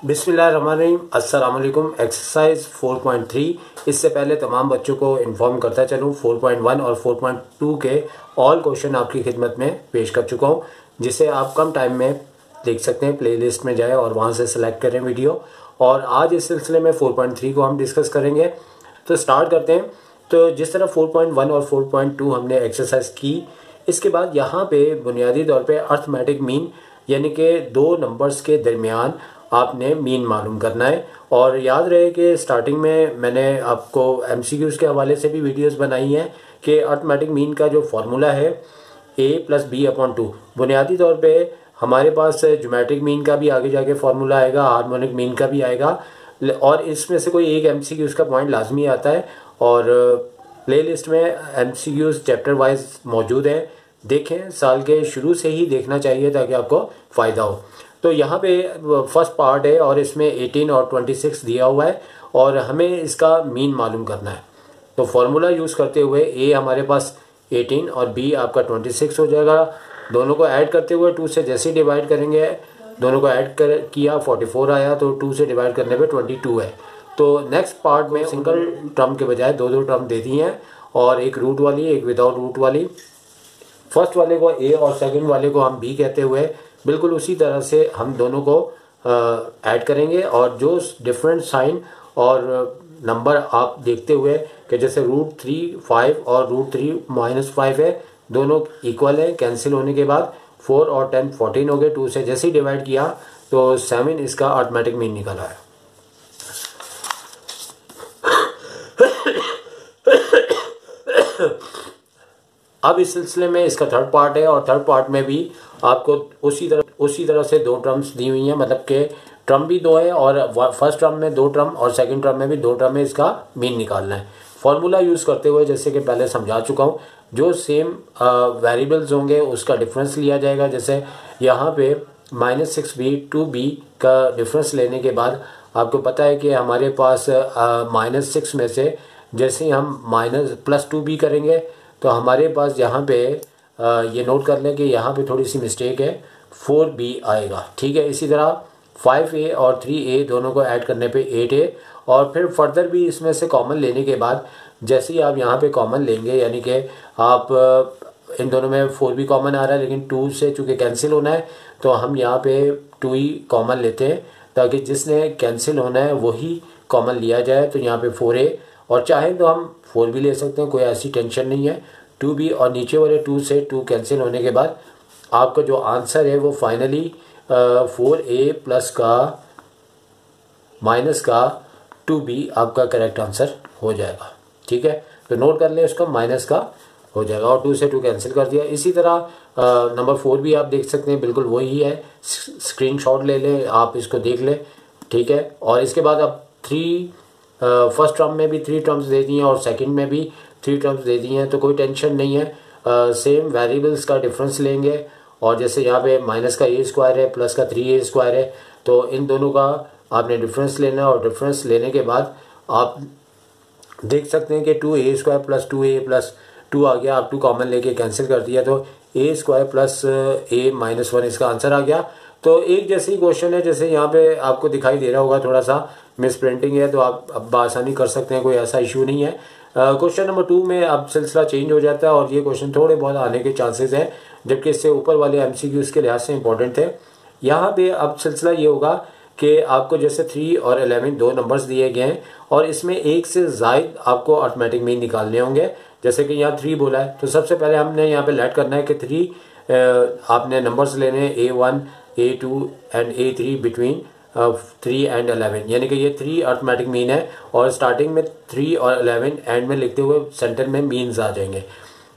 बिस्मिल्लाहिर्रहमानिर्रहीम। अस्सलाम वालेकुम। एक्सरसाइज 4.3। इससे पहले तमाम बच्चों को इन्फॉर्म करता चलूँ 4.1 और 4.2 के ऑल क्वेश्चन आपकी खिदमत में पेश कर चुका हूँ, जिसे आप कम टाइम में देख सकते हैं। प्लेलिस्ट में जाएं और वहाँ से सेलेक्ट करें वीडियो। और आज इस सिलसिले में 4.3 को हम डिस्कस करेंगे। तो स्टार्ट करते हैं। तो जिस तरह 4.1 और 4.2 हमने एक्सरसाइज की, इसके बाद यहाँ पे बुनियादी तौर पे अर्थमेटिक मीन यानी कि दो नंबर्स के दरमियान आपने मीन मालूम करना है। और याद रहे कि स्टार्टिंग में मैंने आपको एमसीक्यूज़ के हवाले से भी वीडियोस बनाई हैं कि अर्थमेटिक मीन का जो फार्मूला है a+b/2। बुनियादी तौर पे हमारे पास ज्योमेट्रिक मीन का भी आगे जाके फार्मूला आएगा, हार्मोनिक मीन का भी आएगा, और इसमें से कोई एक एमसीक्यूज़ का पॉइंट लाजमी आता है। और प्लेलिस्ट में एमसीक्यूज़ चैप्टर वाइज मौजूद हैं, देखें। साल के शुरू से ही देखना चाहिए ताकि आपको फ़ायदा हो। तो यहाँ पे फर्स्ट पार्ट है और इसमें 18 और 26 दिया हुआ है और हमें इसका मीन मालूम करना है। तो फार्मूला यूज़ करते हुए ए हमारे पास 18 और बी आपका 26 हो जाएगा। दोनों को ऐड करते हुए 2 से जैसे ही डिवाइड करेंगे, दोनों को ऐड किया 44 आया, तो 2 से डिवाइड करने पे 22 है। तो नेक्स्ट पार्ट में सिंगल टर्म के बजाय दो टर्म दे दी हैं, और एक रूट वाली एक विदाउट रूट वाली। फर्स्ट वाले को ए और सेकंड वाले को हम बी कहते हुए बिल्कुल उसी तरह से हम दोनों को ऐड करेंगे। और जो डिफरेंट साइन और नंबर आप देखते हुए कि जैसे √3 5 और √3 -5 है, दोनों इक्वल है। कैंसिल होने के बाद 4 और 10 14 हो गए। 2 से जैसे ही डिवाइड किया तो 7 इसका अर्थमेटिक मीन निकला है। अब इस सिलसिले में इसका थर्ड पार्ट है, और थर्ड पार्ट में भी आपको उसी तरह से दो टर्म्स दी हुई हैं, मतलब कि टर्म भी दो है और फर्स्ट टर्म में 2 टर्म और सेकंड टर्म में भी 2 टर्म में इसका मीन निकालना है। फॉर्मूला यूज़ करते हुए जैसे कि पहले समझा चुका हूँ, जो सेम वेरिएबल्स होंगे उसका डिफरेंस लिया जाएगा। जैसे यहाँ पे -6b 2b का डिफरेंस लेने के बाद आपको पता है कि हमारे पास -6 में से जैसे ही हम +2b करेंगे तो हमारे पास यहाँ पे ये नोट कर लें कि यहाँ पे थोड़ी सी मिस्टेक है, 4b आएगा। ठीक है। इसी तरह 5a और 3a दोनों को ऐड करने पे 8a, और फिर फर्दर भी इसमें से कॉमन लेने के बाद जैसे ही आप यहाँ पे कॉमन लेंगे, यानी कि आप इन दोनों में 4b कॉमन आ रहा है, लेकिन 2 से चूँकि कैंसिल होना है तो हम यहाँ पे 2 ही कॉमन लेते हैं ताकि जिसने कैंसिल होना है वही कॉमन लिया जाए। तो यहाँ पे 4a, और चाहे तो हम 4 भी ले सकते हैं, कोई ऐसी टेंशन नहीं है। 2b और नीचे वाले 2 से 2 कैंसिल होने के बाद आपका जो आंसर है वो फाइनली 4a प्लस का माइनस का 2b आपका करेक्ट आंसर हो जाएगा। ठीक है। तो नोट कर लें, उसका माइनस का हो जाएगा और 2 से 2 कैंसिल कर दिया। इसी तरह नंबर 4 भी आप देख सकते हैं, बिल्कुल वही है। स्क्रीनशॉट ले लें, आप इसको देख लें। ठीक है। और इसके बाद अब फर्स्ट टर्म में भी 3 टर्म्स दे दी हैं और सेकंड में भी 3 टर्म्स दे दी हैं, तो कोई टेंशन नहीं है। सेम वेरिएबल्स का डिफरेंस लेंगे, और जैसे यहाँ पे माइनस का a² है, प्लस का 3a² है, तो इन दोनों का आपने डिफरेंस लेना है। और डिफरेंस लेने के बाद आप देख सकते हैं कि 2a² प्लस 2a प्लस 2 आ गया। आप 2 कॉमन लेके कैंसिल कर दिया तो a² प्लस a-1 इसका आंसर आ गया। तो एक जैसे ही क्वेश्चन है, जैसे यहाँ पे आपको दिखाई दे रहा होगा, थोड़ा सा मिस प्रिंटिंग है, तो आप अब आसानी कर सकते हैं, कोई ऐसा इशू नहीं है। क्वेश्चन नंबर 2 में अब सिलसिला चेंज हो जाता है और ये क्वेश्चन थोड़े बहुत आने के चांसेस हैं, जबकि इससे ऊपर वाले एमसीक्यूज़ के लिहाज से इंपॉर्टेंट थे। यहाँ पे अब सिलसिला ये होगा कि आपको जैसे 3 और 11 दो नंबर्स दिए गए हैं और इसमें एक से ज़ायद आपको अर्थमेटिक मीन निकालने होंगे। जैसे कि यहाँ 3 बोला है, तो सबसे पहले हमने यहाँ पे लेट करना है कि 3 आपने नंबर्स लेने हैं, a1 a2 and a3 between 3 and 11, यानी कि ये 3 अर्थमेटिक मीन है। और स्टार्टिंग में 3 और 11 एंड में लिखते हुए सेंटर में मीन्स आ जाएंगे।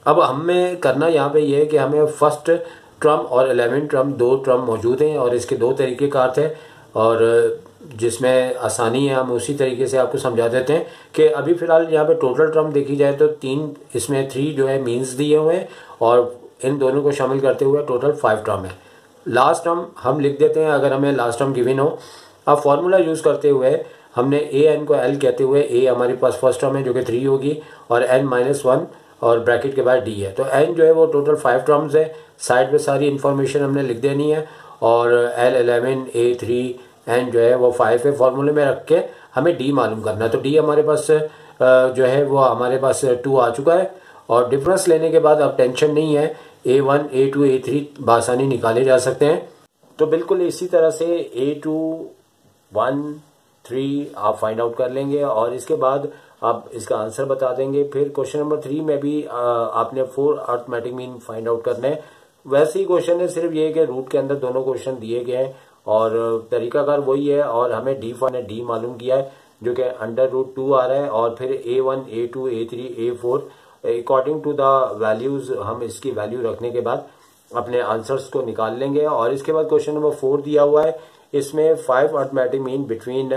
अब हमें करना यहाँ पे ये है कि हमें फर्स्ट टर्म और 11 टर्म 2 टर्म मौजूद हैं और इसके 2 तरीके कार थे, और जिसमें आसानी है हम उसी तरीके से आपको समझा देते हैं कि अभी फ़िलहाल यहाँ पे टोटल टर्म देखी जाए तो 3, इसमें 3 जो है मीन्स दिए हुए हैं और इन दोनों को शामिल करते हुए टोटल 5 टर्म है। लास्ट टर्म हम लिख देते हैं अगर हमें लास्ट टर्म गिवन हो। अब फार्मूला यूज़ करते हुए हमने an को l कहते हुए a हमारे पास फर्स्ट टर्म है जो कि 3 होगी, और n-1 और ब्रैकेट के बाद d है। तो n जो है वो टोटल 5 टर्म्स है। साइड पे सारी इन्फॉर्मेशन हमने लिख देनी है, और l11 a3 एन जो है वो 5 है, फॉर्मूले में रख के हमें डी मालूम करना है। तो डी हमारे पास जो है वो हमारे पास 2 आ चुका है और डिफरेंस लेने के बाद अब टेंशन नहीं है, A1 A2 A3 बासानी निकाले जा सकते हैं। तो बिल्कुल इसी तरह से A2 1 3 आप फाइंड आउट कर लेंगे और इसके बाद आप इसका आंसर बता देंगे। फिर क्वेश्चन नंबर 3 में भी आपने 4 अर्थमेटिक मीन फाइंड आउट करना है। वैसे ही क्वेश्चन है, सिर्फ ये कि रूट के अंदर दोनों क्वेश्चन दिए गए हैं और तरीकाकार वही है और हमें डी मालूम किया है जो कि √2 आ रहा है और फिर A1 A2 A3 A4 according to the values हम इसकी वैल्यू रखने के बाद अपने आंसर्स को निकाल लेंगे। और इसके बाद क्वेश्चन नंबर 4 दिया हुआ है, इसमें 5 अर्थमेटिक मीन बिटवीन,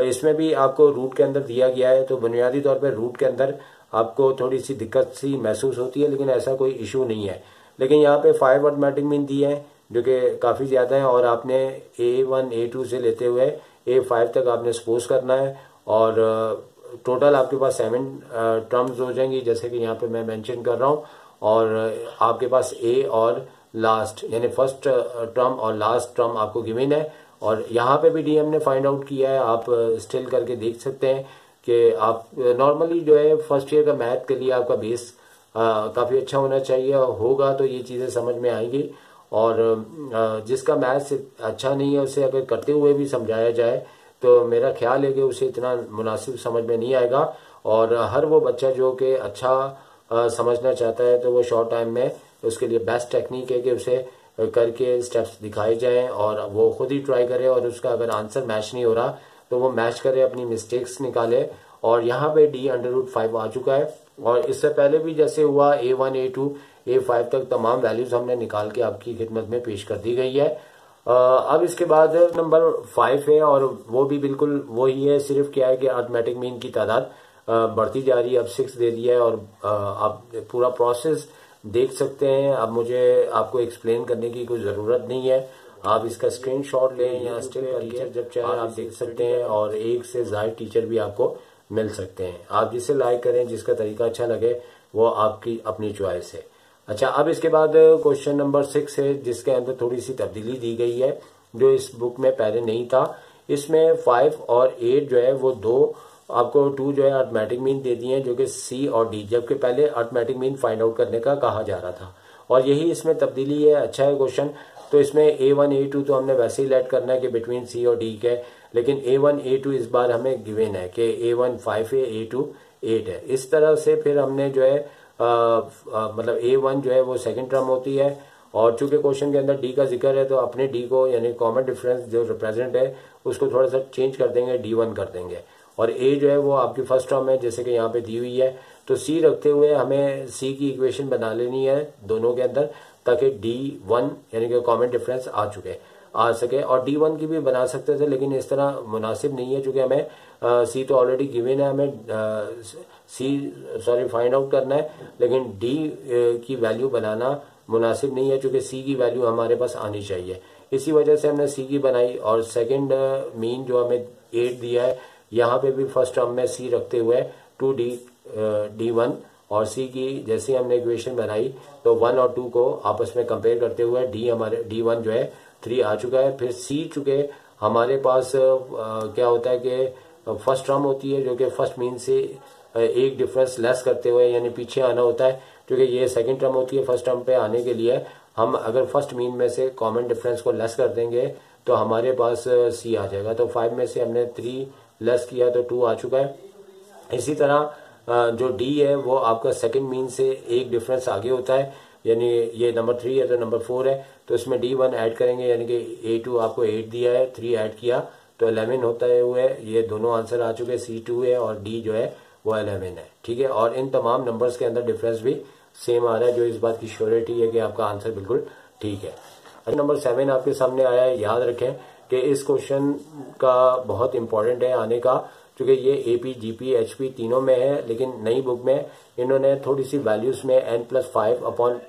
इसमें भी आपको रूट के अंदर दिया गया है। तो बुनियादी तौर पर रूट के अंदर आपको थोड़ी सी दिक्कत सी महसूस होती है, लेकिन ऐसा कोई इशू नहीं है। लेकिन यहाँ पे 5 अर्थमेटिक मीन दिए हैं जो कि काफ़ी ज़्यादा है और आपने A1 A2 से लेते हुए A5 तक आपने सपोज करना है और टोटल आपके पास 7 टर्म्स हो जाएंगी जैसे कि यहाँ पे मैं मेंशन कर रहा हूँ। और आपके पास ए और लास्ट यानी फर्स्ट टर्म और लास्ट टर्म आपको गिवन है और यहाँ पे भी डी हमने फाइंड आउट किया है। आप स्टिल करके देख सकते हैं कि आप नॉर्मली जो है फर्स्ट ईयर का मैथ के लिए आपका बेस काफ़ी अच्छा होना चाहिए, होगा तो ये चीज़ें समझ में आएंगी। और जिसका मैथ्स अच्छा नहीं है उसे अगर करते हुए भी समझाया जाए तो मेरा ख्याल है कि उसे इतना मुनासिब समझ में नहीं आएगा। और हर वो बच्चा जो कि अच्छा समझना चाहता है तो वो शॉर्ट टाइम में उसके लिए बेस्ट टेक्निक है कि उसे करके स्टेप्स दिखाए जाएं और वो खुद ही ट्राई करे और उसका अगर आंसर मैच नहीं हो रहा तो वो मैच करे, अपनी मिस्टेक्स निकाले। और यहाँ पे D√5 आ चुका है और इससे पहले भी जैसे हुआ A1 A2 A5 तक तमाम वैल्यूज हमने निकाल के आपकी खिदमत में पेश कर दी गई है। अब इसके बाद नंबर 5 है और वो भी बिल्कुल वही है, सिर्फ क्या है कि अर्थमेटिक मीन की तादाद बढ़ती जा रही है। अब 6 दे दिया है और आप पूरा प्रोसेस देख सकते हैं। अब मुझे आपको एक्सप्लेन करने की कोई ज़रूरत नहीं है, आप इसका स्क्रीनशॉट लें या स्टिल करके जब चाहे आप देख सकते हैं और एक से ज़्यादा टीचर भी आपको मिल सकते हैं। आप जिसे लाइक करें, जिसका तरीका अच्छा लगे वो आपकी अपनी चॉइस है। अच्छा, अब इसके बाद क्वेश्चन नंबर 6 है जिसके अंदर थोड़ी सी तब्दीली दी गई है जो इस बुक में पहले नहीं था। इसमें 5 और 8 जो है वो दो आपको 2 जो है अर्थमेटिक मीन दे दिए हैं जो कि C और D, जबकि पहले अर्थमेटिक मीन फाइंड आउट करने का कहा जा रहा था और यही इसमें तब्दीली है। अच्छा है क्वेश्चन। तो इसमें A1 A2 तो हमने वैसे ही लेट करना है कि बिटवीन C और D के, लेकिन A1 A2 इस बार हमें गिवन है कि A1 5 है A2 8 है। इस तरह से फिर हमने जो है मतलब A1 जो है वो सेकंड टर्म होती है और चूंकि क्वेश्चन के अंदर D का जिक्र है तो अपने D को यानी कॉमन डिफरेंस जो रिप्रेजेंट है उसको थोड़ा सा चेंज कर देंगे, D1 कर देंगे। और A जो है वो आपकी फर्स्ट टर्म है जैसे कि यहाँ पे दी हुई है। तो C रखते हुए हमें C की इक्वेशन बना लेनी है दोनों के अंदर ताकि D1 यानी कि कॉमन डिफरेंस आ सके और D1 की भी बना सकते थे लेकिन इस तरह मुनासिब नहीं है क्योंकि हमें C तो ऑलरेडी गिवन है, हमें फाइंड आउट करना है, लेकिन D की वैल्यू बनाना मुनासिब नहीं है क्योंकि C की वैल्यू हमारे पास आनी चाहिए। इसी वजह से हमने C की बनाई और सेकंड मीन जो हमें 8 दिया है यहाँ पे भी फर्स्ट टर्म में C रखते हुए 2D1 और C की जैसे हमने इक्वेशन बनाई तो 1 और 2 को आपस में कंपेयर करते हुए D1 जो है 3 आ चुका है। फिर C चुके हमारे पास क्या होता है कि फर्स्ट टर्म होती है जो कि फर्स्ट मीन से एक डिफरेंस लेस करते हुए यानी पीछे आना होता है क्योंकि ये सेकंड टर्म होती है। फर्स्ट टर्म पे आने के लिए हम अगर फर्स्ट मीन में से कॉमन डिफरेंस को लेस कर देंगे तो हमारे पास C आ जाएगा। तो 5 में से हमने 3 लेस किया तो 2 आ चुका है। इसी तरह जो D है वो आपका सेकंड मीन से एक डिफरेंस आगे होता है यानी ये नंबर 3 है तो नंबर 4 है तो इसमें D1 ऐड करेंगे यानी कि A2 आपको 8 दिया है, 3 ऐड किया तो 11 होता है हुए। ये दोनों आंसर आ चुके हैं, C2 है और D जो है वो 11 है। ठीक है, और इन तमाम नंबर्स के अंदर डिफरेंस भी सेम आ रहा है जो इस बात की श्योरिटी है कि आपका आंसर बिल्कुल ठीक है। नंबर 7 आपके सामने आया है। याद रखें कि इस क्वेश्चन का बहुत इंपॉर्टेंट है आने का क्योंकि ये AP GP HP तीनों में है, लेकिन नई बुक में इन्होंने थोड़ी सी वैल्यूज में n+5 अपॉन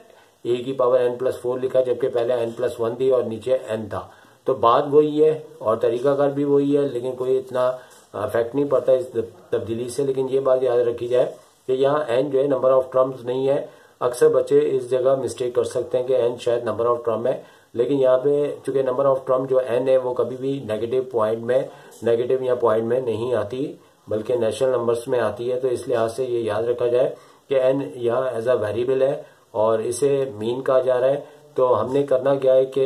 a⁻n+4 लिखा जबकि पहले n+1 थी और नीचे n था। तो बात वही है और तरीकाकार भी वही है लेकिन कोई इतना इफेक्ट नहीं पड़ता इस तब्दीली से। लेकिन ये बात याद रखी जाए कि यहाँ n जो है नंबर ऑफ टर्म्स नहीं है। अक्सर बच्चे इस जगह मिस्टेक कर सकते हैं कि n शायद नंबर ऑफ टर्म है लेकिन यहाँ पे चूंकि नंबर ऑफ टर्म जो n है वो कभी भी नेगेटिव पॉइंट में, नेगेटिव या पॉइंट में नहीं आती, बल्कि नेचुरल नंबर्स में आती है। तो इस लिहाज से ये याद रखा जाए कि n यहाँ एज अ वेरिएबल है और इसे मीन कहा जा रहा है। तो हमने करना क्या है कि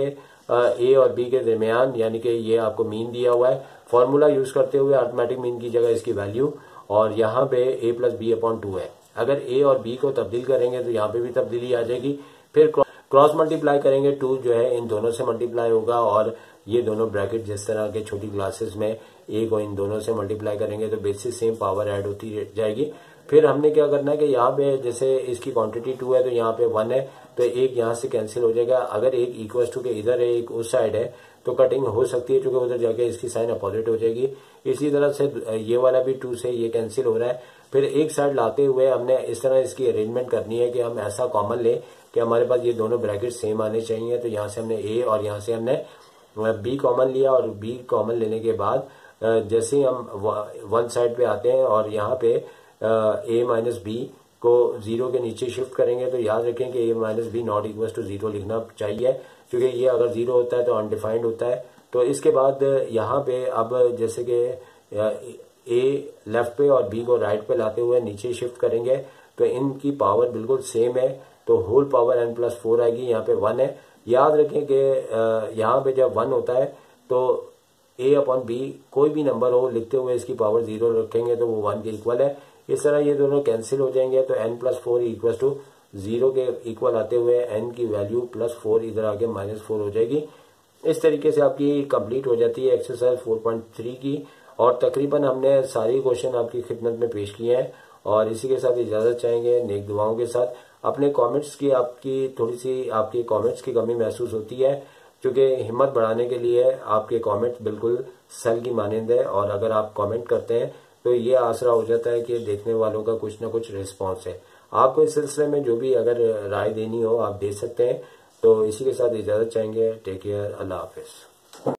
ए और बी के दरमियान, यानी कि ये आपको मीन दिया हुआ है, फॉर्मूला यूज करते हुए अरिथमेटिक मीन की जगह इसकी वैल्यू, और यहाँ पे a प्लस बी अपॉन 2 है। अगर a और b को तब्दील करेंगे तो यहाँ पे भी तब्दीली आ जाएगी। फिर क्रॉस मल्टीप्लाई करेंगे, 2 जो है इन दोनों से मल्टीप्लाई होगा, और ये दोनों ब्रैकेट जिस तरह के छोटी क्लासेस में a को इन दोनों से मल्टीप्लाई करेंगे तो बेसिक सेम पावर ऐड होती जाएगी। फिर हमने क्या करना है कि यहाँ पे जैसे इसकी क्वांटिटी 2 है तो यहाँ पे 1 है, तो एक यहाँ से कैंसिल हो जाएगा। अगर एक इक्वल टू के इधर है एक उस साइड है तो कटिंग हो सकती है, क्योंकि उधर जाके इसकी साइन अपोजिट हो जाएगी। इसी तरह से ये वाला भी 2 से ये कैंसिल हो रहा है। फिर एक साइड लाते हुए हमने इस तरह इसकी अरेंजमेंट करनी है कि हम ऐसा कॉमन लें कि हमारे पास ये दोनों ब्रैकेट सेम आने चाहिए। तो यहाँ से हमने a और यहाँ से हमने b कॉमन लिया, और b कॉमन लेने के बाद जैसे ही हम वन साइड पे आते हैं और यहाँ पे a माइनस बी को 0 के नीचे शिफ्ट करेंगे, तो याद रखें कि a minus B not equal to 0 लिखना चाहिए, क्योंकि ये अगर 0 होता है तो अनडिफाइंड होता है। तो इसके बाद यहाँ पे अब जैसे कि a लेफ्ट पे और b को राइट पे लाते हुए नीचे शिफ्ट करेंगे तो इनकी पावर बिल्कुल सेम है, तो होल पावर n प्लस 4 आएगी। यहाँ पे 1 है। याद रखें कि यहाँ पे जब 1 होता है तो a अपॉन बी कोई भी नंबर हो लिखते हुए इसकी पावर 0 रखेंगे तो वो 1 के इक्वल है। इस तरह ये दोनों कैंसिल हो जाएंगे, तो n प्लस 4 इक्वल टू 0 के इक्वल आते हुए n की वैल्यू प्लस 4 इधर आके माइनस 4 हो जाएगी। इस तरीके से आपकी कंप्लीट हो जाती है एक्सरसाइज 4.3 की, और तकरीबन हमने सारी क्वेश्चन आपकी खिदमत में पेश किए हैं। और इसी के साथ इजाजत चाहेंगे नेक दुआओं के साथ। अपने कमेंट्स की आपकी थोड़ी सी आपकी कमेंट्स की कमी महसूस होती है, क्योंकि हिम्मत बढ़ाने के लिए आपके कमेंट्स बिल्कुल सेल की मानंद है, और अगर आप कमेंट करते हैं तो ये आसरा हो जाता है कि देखने वालों का कुछ ना कुछ रिस्पॉन्स है। आपको इस सिलसिले में जो भी अगर राय देनी हो आप दे सकते हैं। तो इसी के साथ इजाजत चाहेंगे। टेक केयर, अल्लाह हाफिज।